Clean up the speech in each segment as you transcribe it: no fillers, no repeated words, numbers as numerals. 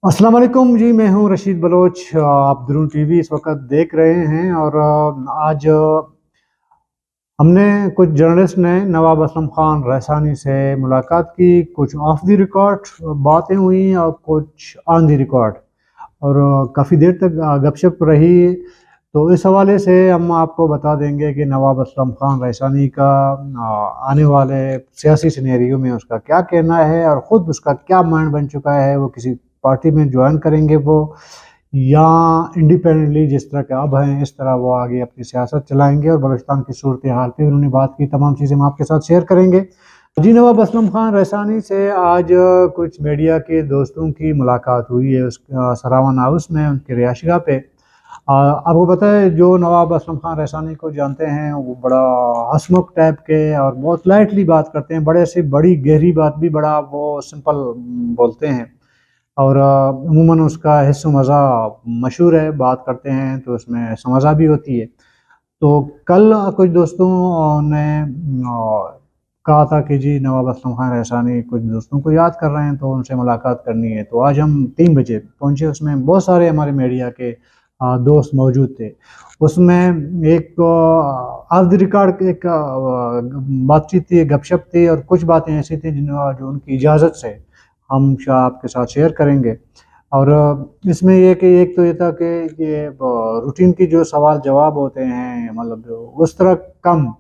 अस्सलाम वालेकुम जी। मैं हूं रशीद बलोच। आप दरून टीवी इस वक्त देख रहे हैं और आज हमने कुछ जर्नलिस्ट ने नवाब असलम खान रैसानी से मुलाकात की। कुछ ऑफ द रिकॉर्ड बातें हुई और कुछ ऑन द रिकॉर्ड, और काफ़ी देर तक गपशप रही। तो इस हवाले से हम आपको बता देंगे कि नवाब असलम खान रैसानी का आने वाले सियासी सिनेरियो में उसका क्या कहना है, और ख़ुद उसका क्या माइंड बन चुका है। वो किसी पार्टी में ज्वाइन करेंगे वो, या इंडिपेंडेंटली जिस तरह के अब हैं इस तरह वो आगे अपनी सियासत चलाएंगे। और बलूचिस्तान की सूरत हाल पे उन्होंने बात की। तमाम चीज़ें हम आपके साथ शेयर करेंगे। जी, नवाब असलम खान रैसानी से आज कुछ मीडिया के दोस्तों की मुलाकात हुई है उस सरावन हाउस में, उनके रिहायशगाह पे। आपको पता है, जो नवाब असलम खान रैसानी को जानते हैं वो बड़ा हंसमुख टाइप के और बहुत लाइटली बात करते हैं। बड़े से बड़ी गहरी बात भी बड़ा वो सिंपल बोलते हैं। और अमूमन उसका हिस्सा मज़ा मशहूर है, बात करते हैं तो उसमें हिस्सा मज़ा भी होती है। तो कल कुछ दोस्तों ने कहा था कि जी नवाब असलम खान रैसानी कुछ दोस्तों को याद कर रहे हैं तो उनसे मुलाकात करनी है। तो आज हम 3 बजे पहुंचे। उसमें बहुत सारे हमारे मीडिया के दोस्त मौजूद थे। उसमें एक ऑफ द रिकॉर्ड एक बातचीत थी, गपशप थी, और कुछ बातें ऐसी थी जो उनकी इजाज़त से हम आपके साथ शेयर करेंगे। और इसमें ये कि एक तो ये था कि ये रूटीन की जो सवाल जवाब होते हैं, मतलब उस तरह कम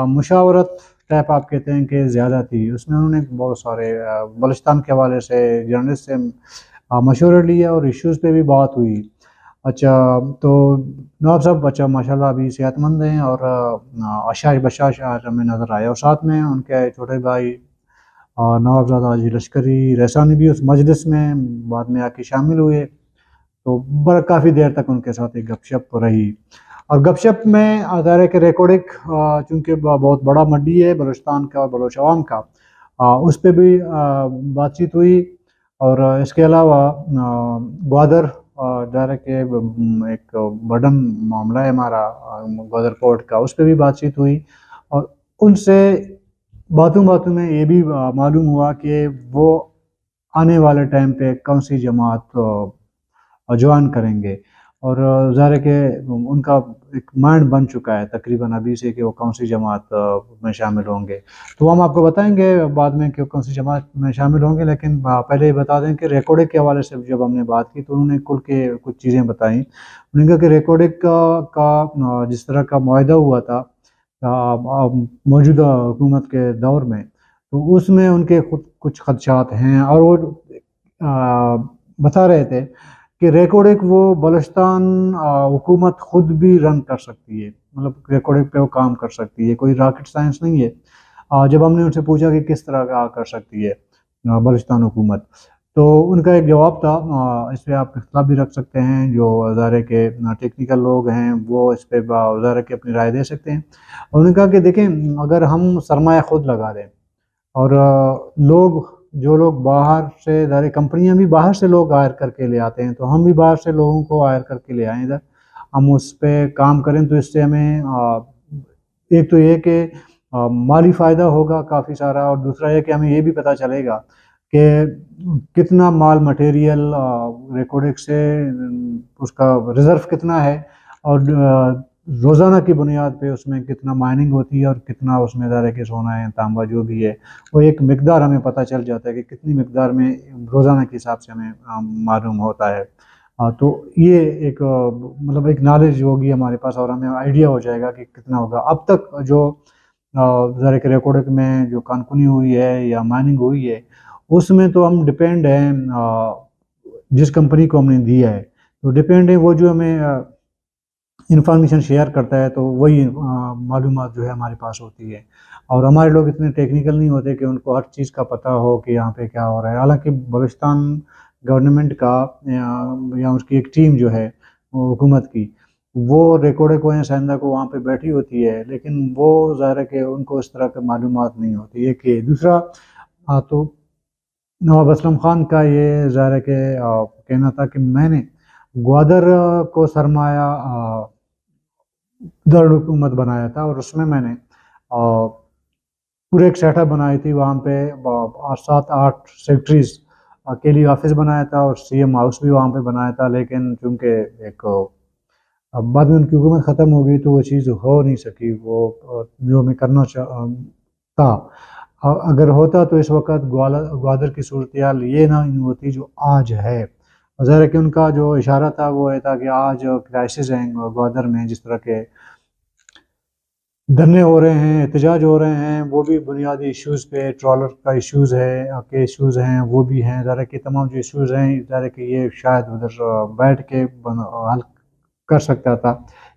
मुशावरत टाइप आप कहते हैं कि ज़्यादा थी। उसमें उन्होंने बहुत सारे बलूचिस्तान के हवाले से जर्नलिस्ट से मशवरे लिए और इश्यूज़ पे भी बात हुई। अच्छा, तो नवाब साहब अच्छा माशाल्लाह अभी सेहतमंद हैं और आशाश बशाश आज हमें नज़र आया। और साथ में उनके छोटे भाई नवाबजादा हाजी लश्करी रैसानी भी उस मजलिस में बाद में आके शामिल हुए। तो बड़ा काफ़ी देर तक उनके साथ एक गपशप रही। और गपशप में ज़ाहिर है कि रिकॉर्डिंग, चूँकि बहुत बड़ा मंडी है बलूचिस्तान का और बलोच अवाम का, उस पे भी बातचीत हुई। और इसके अलावा ग्वादर, ज़ाहिर है कि एक बर्डन मामला है हमारा ग्वादर पोर्ट का, उस पे भी बातचीत हुई। और उनसे बातों बातों में ये भी मालूम हुआ कि वो आने वाले टाइम पे कौन सी जमात ज्वाइन करेंगे। और ज़ाहिर है कि उनका एक माइंड बन चुका है तकरीबन अभी से कि वो कौन सी जमात में शामिल होंगे। तो हम आपको बताएंगे बाद में कि कौन सी जमात में शामिल होंगे। लेकिन पहले ये बता दें कि रिकॉर्डिंग के हवाले से जब हमने बात की तो उन्होंने खुल के कुछ चीज़ें बताई। उन्होंने कहा कि रिकॉर्डिंग का जिस तरह का मुआहदा हुआ था मौजूदा हुकूमत के दौर में, तो उसमें उनके खुद कुछ खदशात हैं। और वो बता रहे थे कि रिकॉर्डिंग वो बलूचिस्तान हुकूमत खुद भी रन कर सकती है, मतलब रिकॉर्डिंग पे वो काम कर सकती है, कोई रॉकेट साइंस नहीं है। जब हमने उनसे पूछा कि किस तरह का कर सकती है बलूचिस्तान हुकूमत, तो उनका एक जवाब था। इस पर आप इख्तलाफ भी रख सकते हैं, जो ज़ाहिर के टेक्निकल लोग हैं वो इस पर ज़ाहिर के अपनी राय दे सकते हैं। और उन्होंने कहा कि देखें, अगर हम सरमाया खुद लगा दें और जो लोग बाहर से, ज़ाहिर कंपनियां भी बाहर से लोग हायर करके ले आते हैं, तो हम भी बाहर से लोगों को हायर करके ले आएँ इधर, हम उस पे काम करें, तो इससे हमें एक तो ये कि माली फ़ायदा होगा काफ़ी सारा, और दूसरा ये कि हमें ये भी पता चलेगा कि कितना माल मटेरियल रिकॉर्डिंग से उसका रिज़र्व कितना है, और रोज़ाना की बुनियाद पे उसमें कितना माइनिंग होती है और कितना उसमें ज़ाहिर के सोना है, तांबा जो भी है, वो एक मिकदार हमें पता चल जाता है कि कितनी मिकदार में रोज़ाना के हिसाब से हमें मालूम होता है। तो ये एक मतलब एक नॉलेज होगी हमारे पास और हमें आइडिया हो जाएगा कि कितना होगा। अब तक जो ज़ाहिर के रिकॉर्डिंग में जो कानकुनी हुई है या माइनिंग हुई है, उसमें तो हम डिपेंड हैं जिस कंपनी को हमने दिया है, तो डिपेंड है वो जो हमें इंफॉर्मेशन शेयर करता है, तो वही मालूमात जो है हमारे पास होती है। और हमारे लोग इतने टेक्निकल नहीं होते कि उनको हर चीज़ का पता हो कि यहाँ पे क्या हो रहा है। हालांकि बलूचिस्तान गवर्नमेंट का या उसकी एक टीम जो है हुकूमत की, वो रिकॉर्ड को या सेंधा को वहाँ पे बैठी होती है, लेकिन वो ज़ाहिर है कि उनको इस तरह की मालूमात नहीं होती है। कि दूसरा तो नवाब असलम खान का ये ज़ाहिर है कि कहना था कि मैंने ग्वादर को सरमाया दारुल-हुकूमत बनाया था, और उसमें मैंने पूरे एक सेटअप बनाई थी। वहाँ पे 7-8 सेक्टरीज अकेली ऑफिस बनाया था और सीएम हाउस भी वहाँ पे बनाया था, लेकिन चूँकि एक अब बाद में उनकी हुकूमत ख़त्म हो गई तो वो चीज़ हो नहीं सकी, वो जो हमें करना था। अगर होता तो इस वक्त ग्वादर की सूरत हाल ये ना होती जो आज है। ज़ाहिर है कि उनका जो इशारा था वो ये था कि आज क्राइसिस हैं ग्वादर में, जिस तरह के धरने हो रहे हैं, एहतजाज हो रहे हैं, वो भी बुनियादी इश्यूज़ पे, ट्रॉलर का इश्यूज़ है के इश्यूज़ हैं, वो भी हैं। ज़ाहिर है कि तमाम जो इश्यूज़ हैं, ज़ाहिर है कि ये शायद उधर बैठ के हल कर सकता था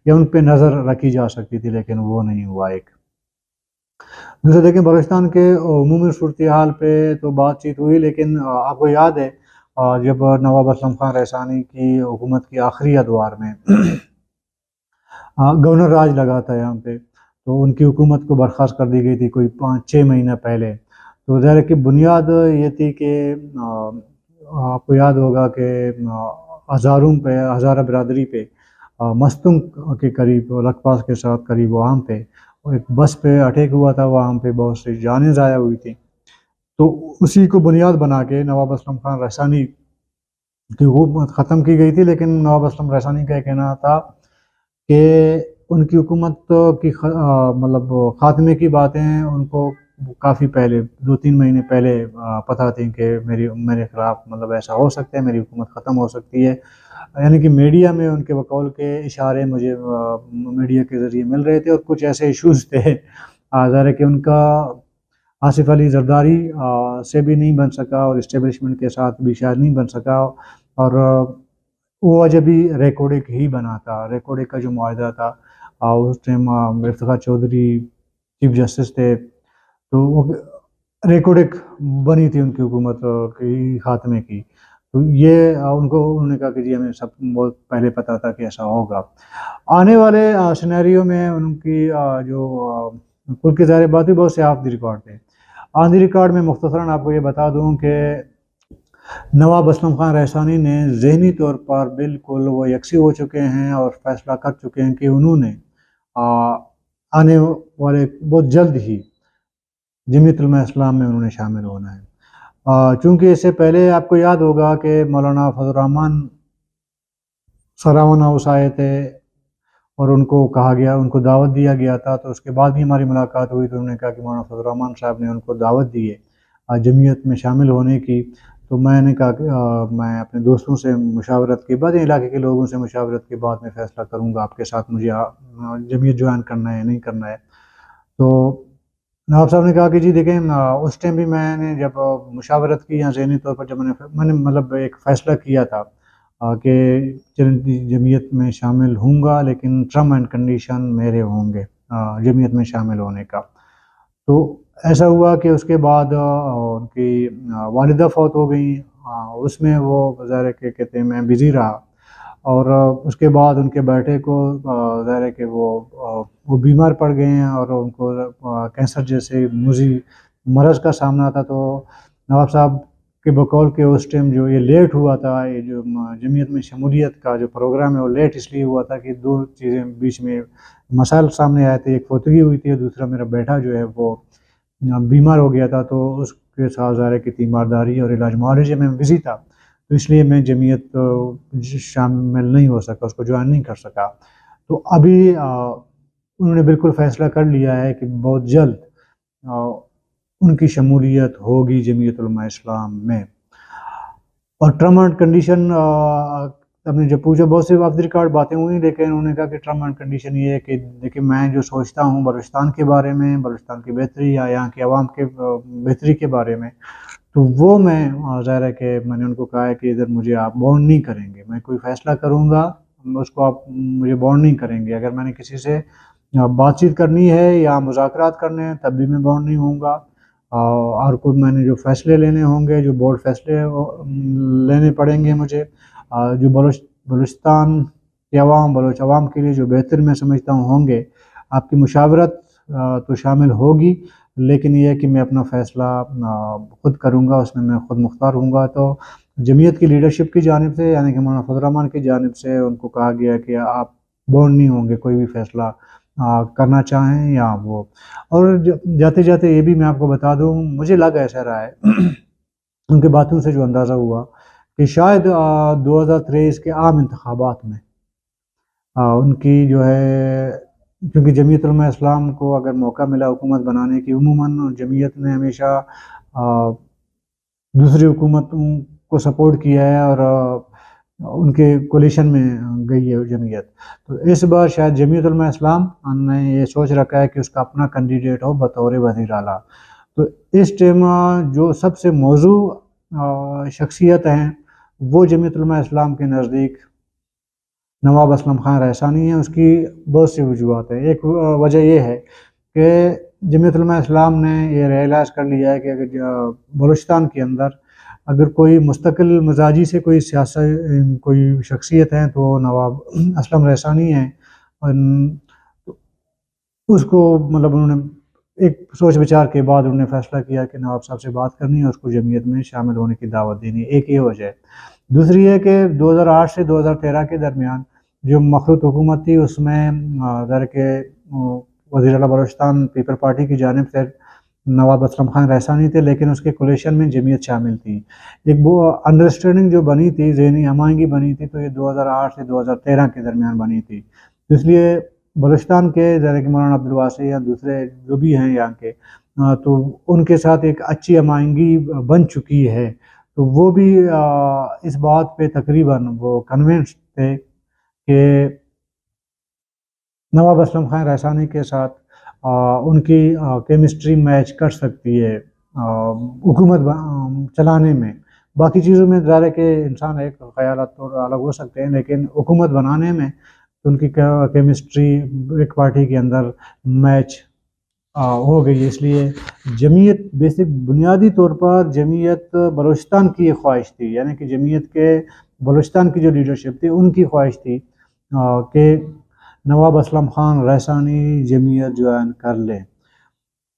या उन पे नज़र रखी जा सकती थी, लेकिन वो नहीं हुआ। एक दूसरा देखें, बलूचिस्तान के उमूमी सूरत हाल पे तो बातचीत हुई, लेकिन आपको याद है जब नवाब असलम खान रैसानी की हुकूमत की आखिरी अदवार में गवर्नर राज लगा था यहाँ पे, तो उनकी हुकूमत को बर्खास्त कर दी गई थी कोई 5-6 महीना पहले। तो ज़ाहिर है कि बुनियाद ये थी कि आपको याद होगा कि हज़ारों पे, हज़ारा बिरादरी पे मस्तूम के करीब लखपास के साथ करीब वहाँ पे एक बस पे अटैक हुआ था, वहाँ पे बहुत सी जानें ज़ाया हुई थी। तो उसी को बुनियाद बना के नवाब असलम खान रैसानी की हुकूमत ख़त्म की गई थी, लेकिन नवाब असलम रैसानी का कहना था कि उनकी हुकूमत की मतलब ख़ात्मे की बातें उनको काफ़ी पहले 2-3 महीने पहले पता थी कि मेरे ख़िलाफ़ मतलब ऐसा हो सकता है, मेरी हुकूमत ख़त्म हो सकती है। यानी कि मीडिया में उनके बकौल के इशारे मुझे मीडिया के ज़रिए मिल रहे थे और कुछ ऐसे इश्यूज़ थे। ज़ाहिर है कि उनका आसिफ अली जरदारी से भी नहीं बन सका और इस्टेब्लिशमेंट के साथ भी शायद नहीं बन सका, और वो वजह भी रिकॉर्डिक ही बना था। रिकॉर्डिक का जो मुआहदा था उस time Iftikhar Chaudhry chief justice थे, तो वो रिकॉर्डिक बनी थी उनकी हुकूमत की खात्मे की। तो ये उन्होंने कहा कि जी हमें सब बहुत पहले पता था कि ऐसा होगा। आने वाले सिनेरियो में उनकी जो कुल की ज़ाहिर बात ही बहुत से ऑफ द रिकॉर्ड थे। ऑन द रिकॉर्ड में मुख्तसरन आपको ये बता दूँ कि नवाब असलम खान रैसानी ने ज़हनी तौर पर बिल्कुल वो यकसी हो चुके हैं और फ़ैसला कर चुके हैं कि उन्होंने आने वाले बहुत जल्द ही जमीयत उलमा इस्लाम में उन्होंने शामिल होना है। चूँकि इससे पहले आपको याद होगा कि मौलाना फजल रहमान सरावन हाउस आए थे और उनको कहा गया, उनको दावत दिया गया था, तो उसके बाद भी हमारी मुलाकात हुई तो उन्होंने कहा कि मौलाना फजल रहमान साहब ने उनको दावत दी है जमीयत में शामिल होने की। तो मैंने कहा कि मैं अपने दोस्तों से मुशावरत के बाद, इलाके के लोगों से मुशावरत के बाद मैं फ़ैसला करूँगा आपके साथ मुझे जमीयत ज्वाइन करना है नहीं करना है। तो नवाब साहब ने कहा कि जी देखें, उस टाइम भी मैंने जब मुशावरत की या ज़हनी तौर पर जब मैंने मतलब एक फ़ैसला किया था कि जमीयत में शामिल होऊंगा, लेकिन टर्म एंड कंडीशन मेरे होंगे जमीयत में शामिल होने का। तो ऐसा हुआ कि उसके बाद उनकी वालिदा फौत हो गई। उसमें वो ज़ाहिर है कि कहते हैं मैं बिज़ी रहा, और उसके बाद उनके बेटे को ज़ाहिर है कि वो बीमार पड़ गए हैं और उनको कैंसर जैसे मुज़ी मरज़ का सामना था। तो नवाब साहब के बकौल के उस टाइम जो ये लेट हुआ था, ये जो जमीयत में शमूलियत का जो प्रोग्राम है वो लेट इसलिए हुआ था कि 2 चीज़ें बीच में मसाइल सामने आए थे। एक फौतगी हुई थी और दूसरा मेरा बेटा जो है वो बीमार हो गया था, तो उसके साथ ज़ाहिर है कि तीमारदारी और इलाज मुआलजे में बिज़ी था, तो इसलिए मैं जमीयत शामिल नहीं हो सका, उसको ज्वाइन नहीं कर सका। तो अभी उन्होंने बिल्कुल फ़ैसला कर लिया है कि बहुत जल्द उनकी शमूलियत होगी जमीयत उलमा इस्लाम में। और टर्म एंड कंडीशन हमने जब पूछा, बहुत सी ऑफ द रिकॉर्ड बातें हुई, लेकिन उन्होंने कहा कि टर्म एंड कंडीशन ये है कि देखिए मैं जो सोचता हूँ बलूचिस्तान के बारे में, बलूचिस्तान की बेहतरी या यहाँ के अवाम के बेहतरी के बारे में, तो वो मैं ज़ाहिर है कि मैंने उनको कहा है कि इधर मुझे आप बाउंड नहीं करेंगे। मैं कोई फ़ैसला करूँगा उसको आप मुझे बाउंड नहीं करेंगे। अगर मैंने किसी से बातचीत करनी है या मुज़ाकरात करने हैं तब भी मैं बाउंड नहीं होऊँगा। और कोई मैंने जो फ़ैसले लेने होंगे, जो बोल्ड फ़ैसले लेने पड़ेंगे मुझे, जो बलूचिस्तान के बलोच अवाम के लिए जो बेहतर मैं समझता हूँ होंगे, आपकी मुशावरत तो शामिल होगी, लेकिन ये है कि मैं अपना फ़ैसला ख़ुद करूँगा, उसमें मैं ख़ुद मुख्तार हूँगा। तो जमीयत की लीडरशिप की जानिब से यानी कि मौलाना फजल रहमान की जानिब से उनको कहा गया कि आप बाउंड नहीं होंगे कोई भी फ़ैसला करना चाहें या वो। और जाते जाते ये भी मैं आपको बता दूँ, मुझे लग ऐसा रहा है उनकी बातों से जो अंदाज़ा हुआ कि शायद 2023 के आम इंतखाबात में उनकी जो है, क्योंकि जमीयत उलमा इस्लाम को अगर मौका मिला हुकूमत बनाने की, उमूमन जमीयत ने हमेशा दूसरी हुकूमतों को सपोर्ट किया है और उनके कोलिशन में गई है जमीयत। तो इस बार शायद जमीयत उलमा इस्लाम ने ये सोच रखा है कि उसका अपना कैंडिडेट हो बतौर वज़ीर आला। तो इस टाइम जो सबसे मौजू शख्सियत हैं वो जमीयत उलमा इस्लाम के नज़दीक नवाब असलम खान रैसानी है। उसकी बहुत सी वजूहत है। एक वजह ये है कि जमीयत उलमा इस्लाम ने ये रियलाइज़ कर लिया है कि अगर बलूचिस्तान के अंदर अगर कोई मुस्तकिल मजाजी से कोई सियासी कोई शख्सियत है तो नवाब असलम रैसानी है। उसको मतलब उन्होंने एक सोच विचार के बाद उन्होंने फ़ैसला किया कि नवाब साहब से बात करनी है, उसको जमीयत में शामिल होने की दावत देनी है। एक ये वजह है। दूसरी है कि 2008 से 2013 के दरमियान जो मखरूत हुकूमत थी उसमें ज़रा के वज़ीर आला बलूचिस्तान पीपल पार्टी की जानिब से नवाब असलम खान रैसानी थे, लेकिन उसके कोलिशन में जमीयत शामिल थी। एक वो अंडरस्टैंडिंग जो बनी थी, ज़हनी हमायंगी बनी थी, तो ये 2008 से 2013 के दरमियान बनी थी। तो इसलिए बलूचिस्तान के ज़रा कि मौलाना अब्दुल वासी या दूसरे जो भी हैं यहाँ के, तो उनके साथ एक अच्छी हमायंगी बन चुकी है। तो वो भी इस बात पे तकरीबन वो कन्विंस्ड थे कि नवाब असलम खान रैसानी के साथ उनकी केमिस्ट्री मैच कर सकती है हुकूमत चलाने में। बाकी चीज़ों में ज़ाहिर है कि इंसान एक ख़यालात तो अलग हो सकते हैं, लेकिन हुकूमत बनाने में उनकी केमिस्ट्री एक पार्टी के अंदर मैच हो गई। इसलिए जमीयत बेसिक बुनियादी तौर पर जमीयत बलूचिस्तान की ये ख्वाहिश थी, यानी कि जमीयत के बलूचिस्तान की जो लीडरशिप थी उनकी ख्वाहिश थी कि नवाब असलम खान रैसानी जमीयत ज्वाइन कर लें।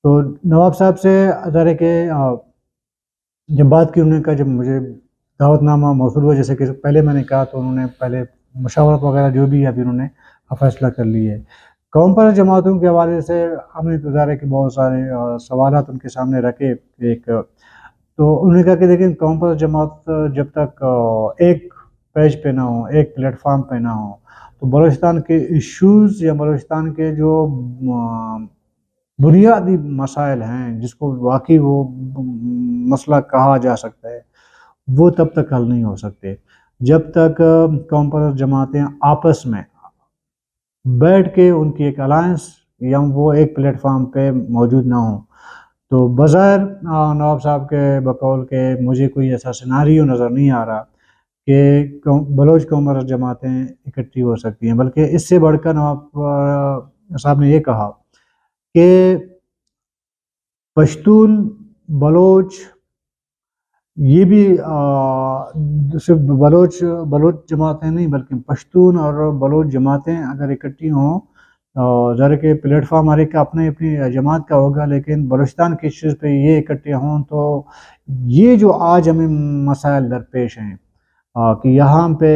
तो नवाब साहब से ज़रा के जब बात की, उन्होंने कहा जब मुझे दावतनामा मौसूल हुआ, जैसे कि पहले मैंने कहा, तो उन्होंने पहले मशावरत वगैरह जो भी है अभी उन्होंने फ़ैसला कर लिया है। कौम पर जमातों के हवाले से हमने तो ज़ाहिर है कि बहुत सारे सवालात उनके सामने रखे। एक तो उन्होंने कहा कि देखिए कौम पर जमात जब तक एक पेज पे ना हो, एक प्लेटफार्म पे ना हो, तो बलूचिस्तान के इश्यूज़ या बलूचिस्तान के जो बुनियादी मसाइल हैं जिसको वाकई वो मसला कहा जा सकता है, वो तब तक हल नहीं हो सकते जब तक कौम परस्त जमातें आपस में बैठ के उनकी एक अलायंस या वो एक प्लेटफार्म पे मौजूद ना हो। तो बज़ाहिर नवाब साहब के बकौल के मुझे कोई ऐसा सिनारियो नज़र नहीं आ रहा कि बलोच कौम परस्त जमातें इकट्ठी हो सकती हैं, बल्कि इससे बढ़कर नवाब साहब ने ये कहा कि पश्तून बलोच ये भी सिर्फ बलोच जमातें नहीं बल्कि पश्तून और बलोच जमातें अगर इकट्ठी हों, ज़रा के प्लेटफार्म हर एक का अपने अपनी जमात का होगा, लेकिन बलूचिस्तान के इश्यूज़ पे ये इकट्ठे हों तो ये जो आज हमें मसाइल दरपेश हैं कि यहाँ पे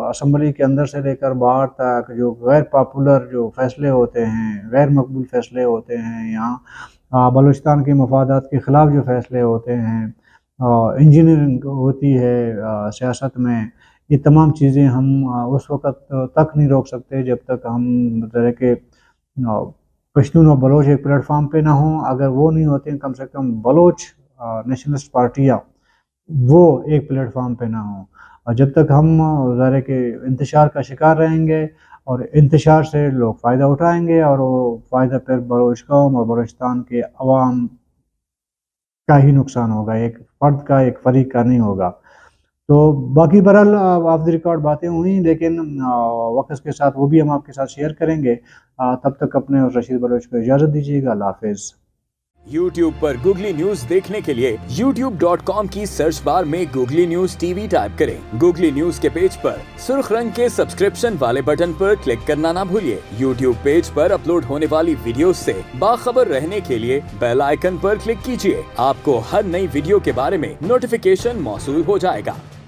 असम्बली के अंदर से लेकर बाहर तक जो गैर पॉपुलर जो फ़ैसले होते हैं, गैर मकबूल फ़ैसले होते हैं, यहाँ बलूचिस्तान के मफादात के ख़िलाफ़ जो फ़ैसले होते हैं, इंजीनियरिंग होती है सियासत में, ये तमाम चीज़ें हम उस वक़्त तक नहीं रोक सकते जब तक हम ज़रा के पश्तून और बलोच एक प्लेटफार्म पे ना हों। अगर वो नहीं होते हैं, कम से कम बलोच नेशनलिस्ट पार्टियाँ वो एक प्लेटफार्म पे ना हों, और जब तक हम ज़रा के इंतशार का शिकार रहेंगे और इंतशार से लोग फ़ायदा उठाएंगे और वो फ़ायदा फिर बलोच कौम और बलूचिस्तान के अवाम का ही नुकसान होगा, एक फ़र्द का, एक फ़रीक का नहीं होगा। तो बाकी बहरहाल ऑफ द रिकॉर्ड बातें हुई, लेकिन वक्त के साथ वो भी हम आपके साथ शेयर करेंगे। तब तक अपने और रशीद बलोच को इजाज़त दीजिएगा। अल्लाह हाफ़िज़। YouTube पर गूगली न्यूज देखने के लिए youtube.com की सर्च बार में गूगली न्यूज टीवी टाइप करें। गूगली न्यूज के पेज पर सुर्ख रंग के सब्सक्रिप्शन वाले बटन पर क्लिक करना ना भूलिए। YouTube पेज पर अपलोड होने वाली वीडियोस से बाखबर रहने के लिए बेल आइकन पर क्लिक कीजिए। आपको हर नई वीडियो के बारे में नोटिफिकेशन मौसूल हो जाएगा।